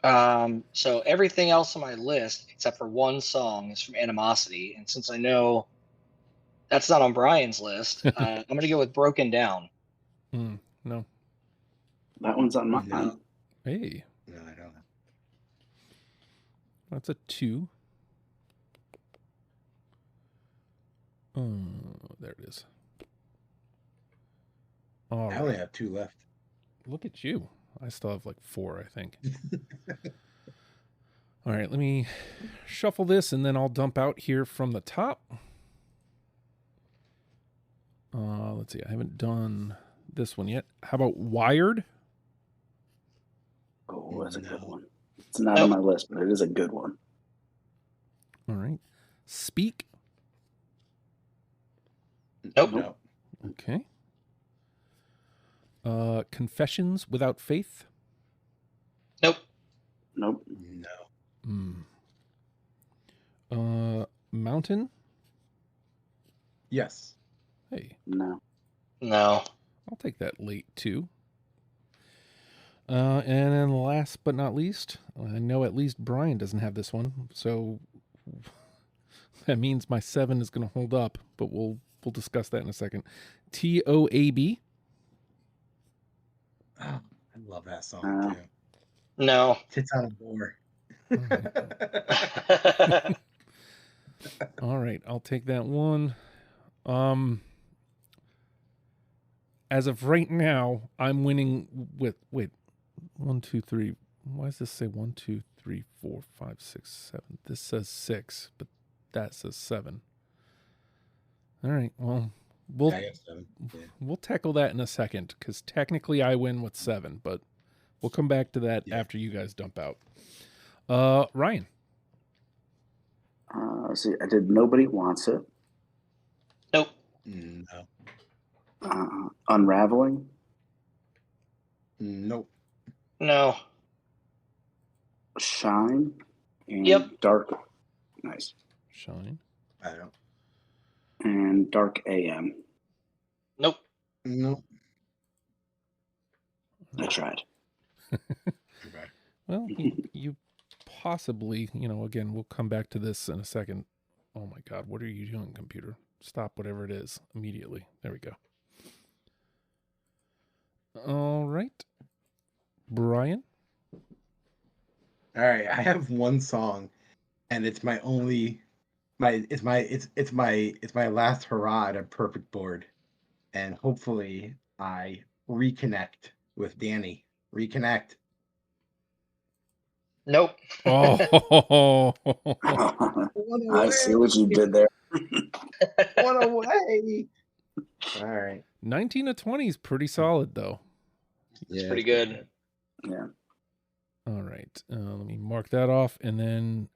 So everything else on my list, except for one song, is from Animosity. And since I know that's not on Brian's list, I'm going to go with Broken Down. No. That one's on mine. No. Hey. No, I don't. That's a 2. Oh, there it is. All I only have 2 left. Look at you. I still have like 4, I think. All right, let me shuffle this and then I'll dump out here from the top. Let's see. I haven't done this one yet. How about Wired? Oh, that's a good one. It's not on my list, but it is a good one. All right. Speak? Nope. Okay. Confessions Without Faith? Nope. No. Mountain? Yes. Hey. No. I'll take that late too. And then last but not least, I know at least Brian doesn't have this one, so that means my 7 is going to hold up, but we'll discuss that in a second. TOAB? Oh, I love that song too. No. Tits on a boar. All right, I'll take that one. As of right now, I'm winning with 1, 2, 3. Why does this say 1, 2, 3, 4, 5, 6, 7? This says 6, but that says 7. All right, well, we'll tackle that in a second because technically I win with 7, but we'll come back to that after you guys dump out. Ryan. See, I did Nobody Wants It. Nope. No. Unraveling. Nope. No. Shine. And Dark. Nice. Shine. I don't. And Dark AM. Nope. Nope. I tried. Well, you possibly, again, we'll come back to this in a second. Oh my God, what are you doing, computer? Stop whatever it is immediately. There we go. All right. Brian? All right, I have one song, and it's my only, it's my last hurrah at a perfect board, and hopefully I reconnect with Danny. Reconnect. Nope. Oh, I see what you did there. One away. All right. 19 to 20 is pretty solid, though. It's pretty good. Yeah. All right. Let me mark that off, and then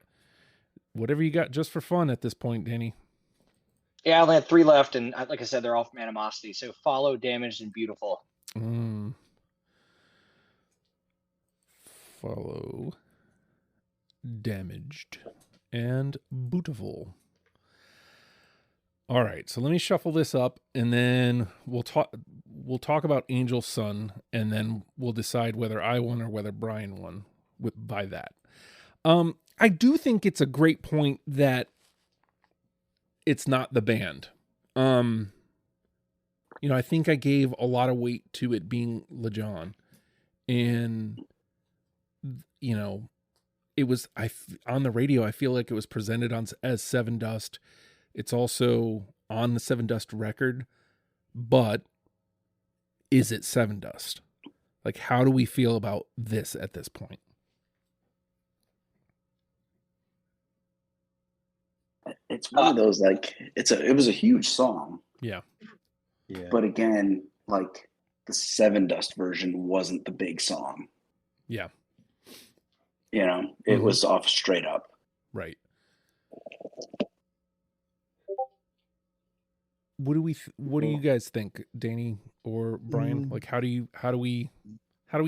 whatever you got just for fun at this point, Danny. Yeah, I only had 3 left, and like I said, they're all from Animosity. So Follow, Damaged, and Beautiful. Follow, Damaged, and beautiful. All right, so let me shuffle this up, and then we'll talk about Angel's Son, and then we'll decide whether I won or whether Bryan won by that. I do think it's a great point that it's not the band. I think I gave a lot of weight to it being LeJohn, and it was on the radio. I feel like it was presented as Sevendust. It's also on the Sevendust record, but is it Sevendust? Like, how do we feel about this at this point? It's one of those, like, it was a huge song. Yeah. But again, like, the Sevendust version wasn't the big song. Yeah. It was off Straight Up. Right. What do you guys think, Danny or Bryan? Like, how do we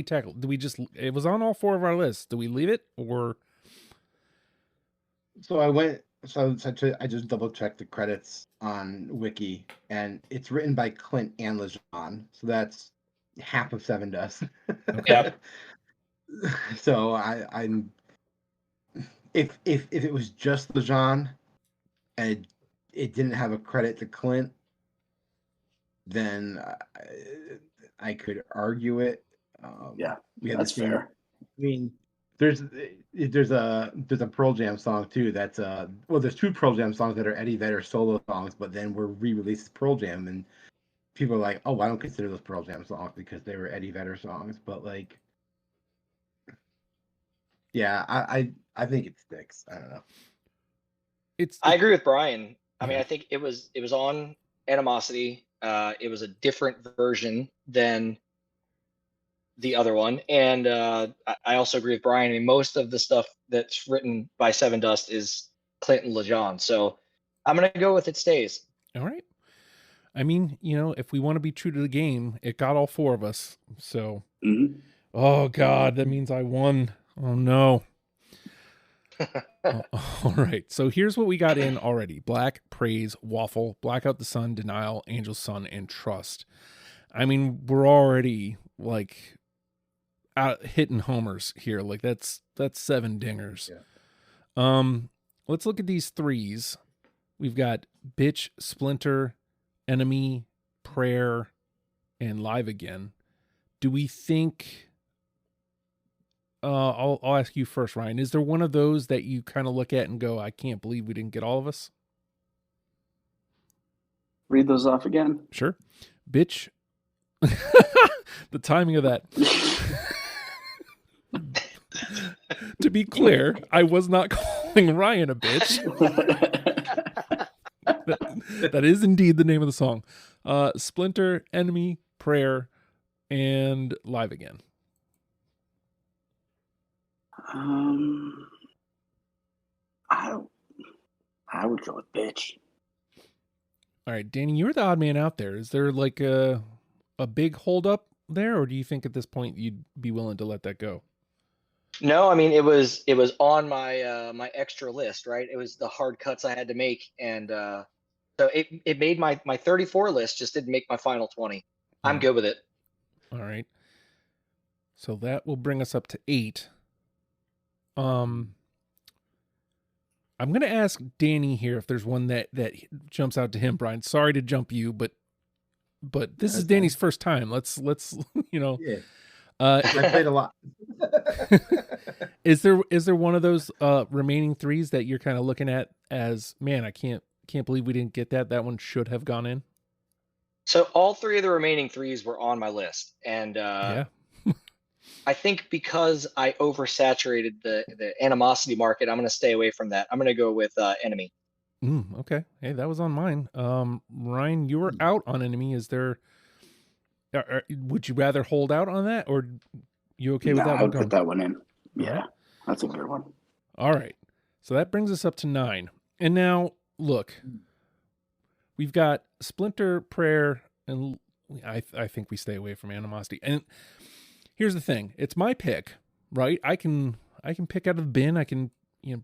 tackle? Do we it was on all four of our lists. Do we leave it or? So I just double checked the credits on Wiki, and it's written by Clint and LeJohn. So that's half of Sevendust. Okay. So I'm if it was just LeJohn and it didn't have a credit to Clint, then I could argue it. That's fair. I mean, there's a Pearl Jam song too. That's there's two Pearl Jam songs that are Eddie Vedder solo songs, but then were re-released as Pearl Jam, and people are like, "Oh, I don't consider those Pearl Jam songs because they were Eddie Vedder songs." But like, yeah, I think it sticks. I don't know. I agree with Bryan. I mean, I think it was on Animosity. It was a different version than the other one, and I also agree with Bryan. I mean, most of the stuff that's written by Sevendust is Clint and LeJohn, so I'm gonna go with it stays. All right. I mean, if we want to be true to the game, it got all four of us. So, Oh God, that means I won. Oh no. All right. So here's what we got in already: Black, Praise, Waffle, Blackout the Sun, Denial, Angel's Son, and Trust. I mean, we're already like out hitting homers here. Like that's 7 dingers. Yeah. Let's look at these threes. We've got Bitch, Splinter, Enemy, Prayer, and Live Again. Do we think I'll ask you first, Ryan. Is there one of those that you kind of look at and go, I can't believe we didn't get all of us? Read those off again. Sure. Bitch. The timing of that. To be clear, I was not calling Ryan a bitch. That is indeed the name of the song. Splinter, Enemy, Prayer, and Live Again. I would go with Bitch. All right, Danny, you're the odd man out there. Is there like a big holdup there, or do you think at this point you'd be willing to let that go? No, I mean it was on my my extra list, right? It was the hard cuts I had to make, and so it made my 34 list, just didn't make my final 20. I'm good with it. All right. So that will bring us up to 8. I'm going to ask Danny here if there's one that jumps out to him, Bryan. Sorry to jump you, but this is Danny's first time. Let's Yeah. I played a lot. Is there one of those remaining threes that you're kind of looking at as, man, I can't believe we didn't get that. That one should have gone in. So all 3 of the remaining threes were on my list, and yeah. I think because I oversaturated the Animosity market, I'm going to stay away from that. I'm going to go with Enemy. Okay. Hey, that was on mine. Ryan, you were out on Enemy. Is there? Would you rather hold out on that, or you okay with that one? I would put that one in. Yeah, that's a good one. All right. So that brings us up to 9. And now, look, we've got Splinter, Prayer, and I think we stay away from Animosity. And here's the thing: it's my pick, right? I can pick out of the bin. I can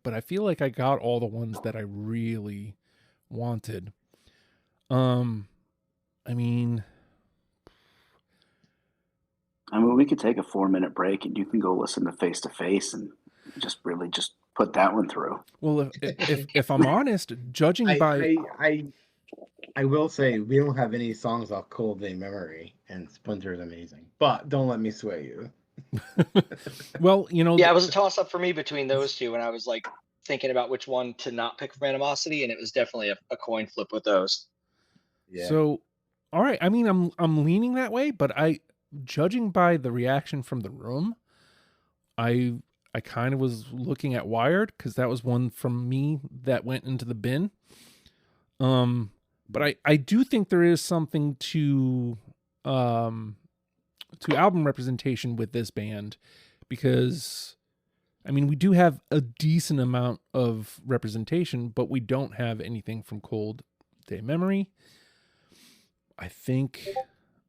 but I feel like I got all the ones that I really wanted. I mean, we could take a 4-minute break and you can go listen to Face to Face and just really just put that one through. Well, if I'm honest, judging by I will say we don't have any songs off Cold Day Memory, and Splinter is amazing. But don't let me sway you. Well, yeah, it was a toss up for me between those two, and I was like thinking about which one to not pick for Animosity, and it was definitely a coin flip with those. Yeah. So, all right. I mean, I'm leaning that way, but judging by the reaction from the room, I kind of was looking at Wired because that was one from me that went into the bin. But I do think there is something to album representation with this band, because I mean, we do have a decent amount of representation, but we don't have anything from Cold Day Memory. I think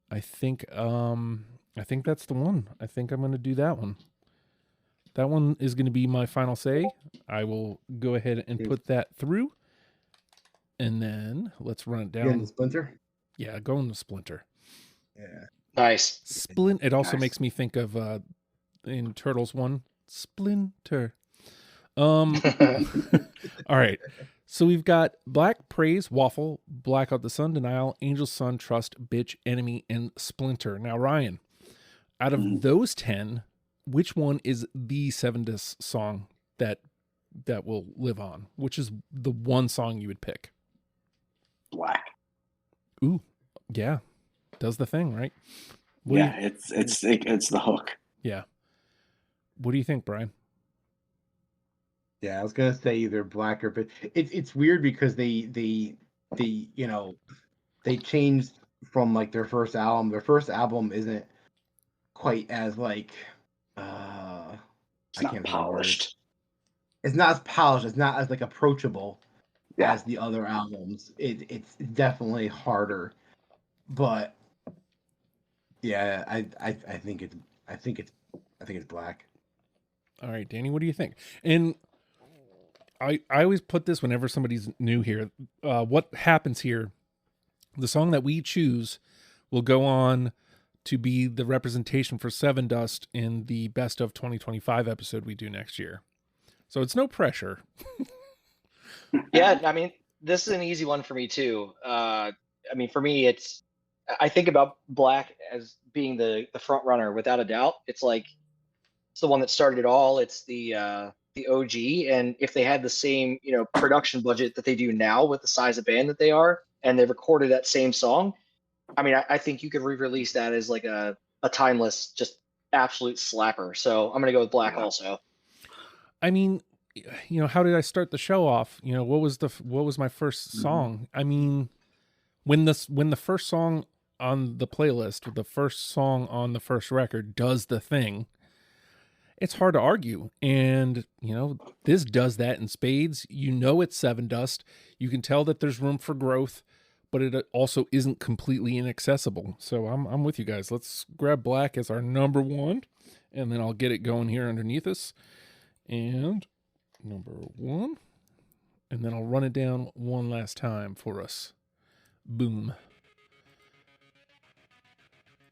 that's the one. I think I'm going to do that one. That one is going to be my final say. I will go ahead and put that through. And then let's run it down. Going to Splinter? Yeah, going to Splinter. Yeah. Nice. It also makes me think of in Turtles 1, Splinter. All right. So we've got Black, Praise, Waffle, Blackout the Sun, Denial, Angel, Sun, Trust, Bitch, Enemy, and Splinter. Now, Ryan, out of those 10, which one is the Sevendust song that will live on? Which is the one song you would pick? Black. Ooh, yeah. Does the thing, right? It's the hook. Yeah. What do you think, Brian? Yeah, I was gonna say either Black or, but it's weird because they changed from like their first album. Their first album isn't quite as like it's not polished. It's not as polished. It's not as like approachable as the other albums. It's definitely harder, but yeah, I think it's Black. All right, Danny, what do you think? And I always put this whenever somebody's new here. What happens here, the song that we choose will go on to be the representation for Sevendust in the Best of 2025 episode we do next year. So it's no pressure. Yeah, I mean, this is an easy one for me too. I mean, for me, I think about Black as being the front runner without a doubt. It's like, it's the one that started it all. It's the OG, and if they had the same production budget that they do now with the size of band that they are, and they recorded that same song, I mean, I think you could re-release that as like a timeless, just absolute slapper. So I'm gonna go with Black also. I mean, how did I start the show off? What was my first song? I mean, when the first song on the playlist, the first song on the first record does the thing, it's hard to argue. And, this does that in spades. It's Sevendust. You can tell that there's room for growth, but it also isn't completely inaccessible. So I'm with you guys. Let's grab Black as our number one, and then I'll get it going here underneath us. And number one, and then I'll run it down one last time for us. Boom.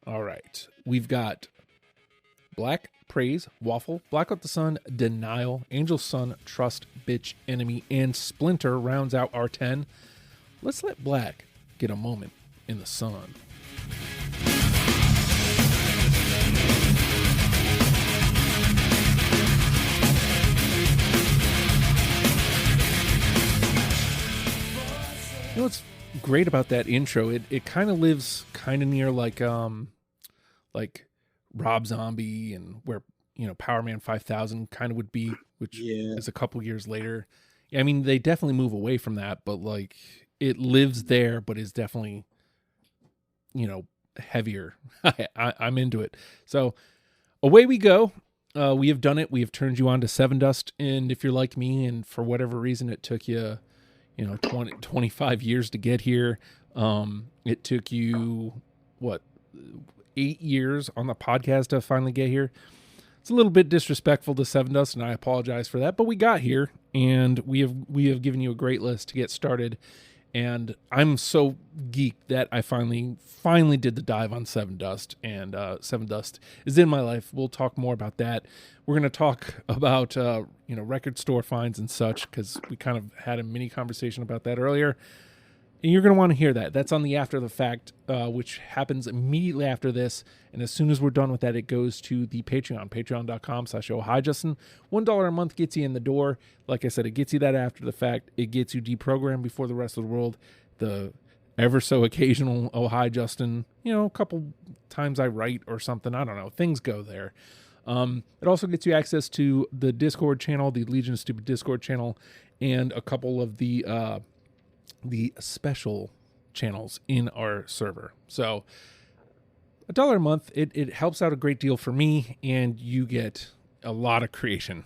All right. We've got Black, Praise, Waffle, Blackout the Sun, Denial, Angel, Sun, Trust, Bitch, Enemy, and Splinter rounds out our 10. Let's let Black get a moment in the sun. What's great about that intro? It kind of lives kind of near like Rob Zombie and where Power Man 5000 kind of would be, which is a couple years later. I mean, they definitely move away from that, but like it lives there, but is definitely heavier. I'm into it. So away we go. We have done it. We have turned you on to Sevendust, and if you're like me, and for whatever reason it took you 25 years to get here. It took you 8 years on the podcast to finally get here. It's a little bit disrespectful to Sevendust, and I apologize for that, but we got here, and we have given you a great list to get started, and I'm so geeked that I finally did the dive on Sevendust, and Sevendust is in my life. We'll talk more about that. We're going to talk about record store finds and such, because we kind of had a mini conversation about that earlier. And you're going to want to hear that. That's on the after the fact, which happens immediately after this. And as soon as we're done with that, it goes to the Patreon, patreon.com/ohijustin. $1 a month gets you in the door. Like I said, it gets you that after the fact. It gets you deprogrammed before the rest of the world. The ever so occasional, oh, hi, Justin, a couple times I write or something. I don't know. Things go there. It also gets you access to the Discord channel, the Legion of Stupid Discord channel, and a couple of the special channels in our server. So $1 a month, it helps out a great deal for me, and you get a lot of creation.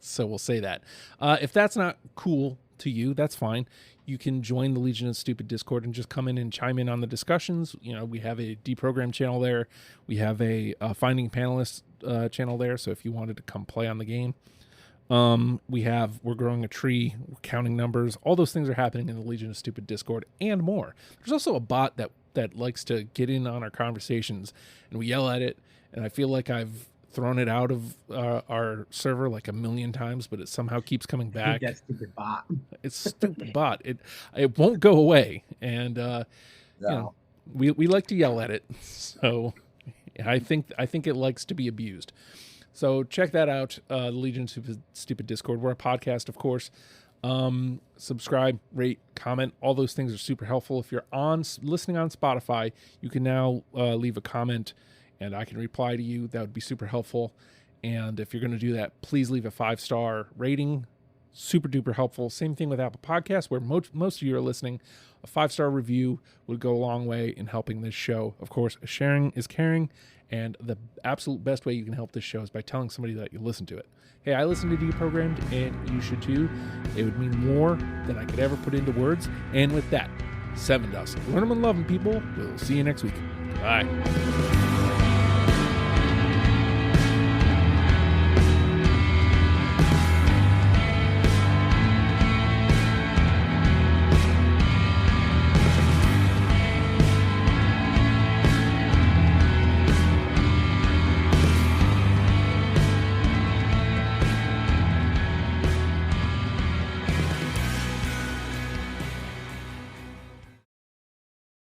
So we'll say that. If that's not cool to you, that's fine. You can join the Legion of Stupid Discord and just come in and chime in on the discussions. We have a deprogram channel there. We have a finding panelists channel there. So if you wanted to come play on the game, we're growing a tree, we're counting numbers. All those things are happening in the Legion of Stupid Discord and more. There's also a bot that likes to get in on our conversations, and we yell at it. And I feel like I've thrown it out of our server like a million times, but it somehow keeps coming back. That stupid bot. It's stupid bot. It won't go away. And we like to yell at it. So I think it likes to be abused. So check that out, the Legion of Stupid Discord. We're a podcast, of course. Subscribe, rate, comment. All those things are super helpful. If you're listening on Spotify, you can now leave a comment, and I can reply to you. That would be super helpful. And if you're going to do that, please leave a 5-star rating. Super duper helpful. Same thing with Apple Podcasts, where most of you are listening. A 5-star review would go a long way in helping this show. Of course, sharing is caring. And the absolute best way you can help this show is by telling somebody that you listen to it. Hey, I listen to Deprogrammed, and you should too. It would mean more than I could ever put into words. And with that, Sevendust. Learn them and love them, people. We'll see you next week. Bye.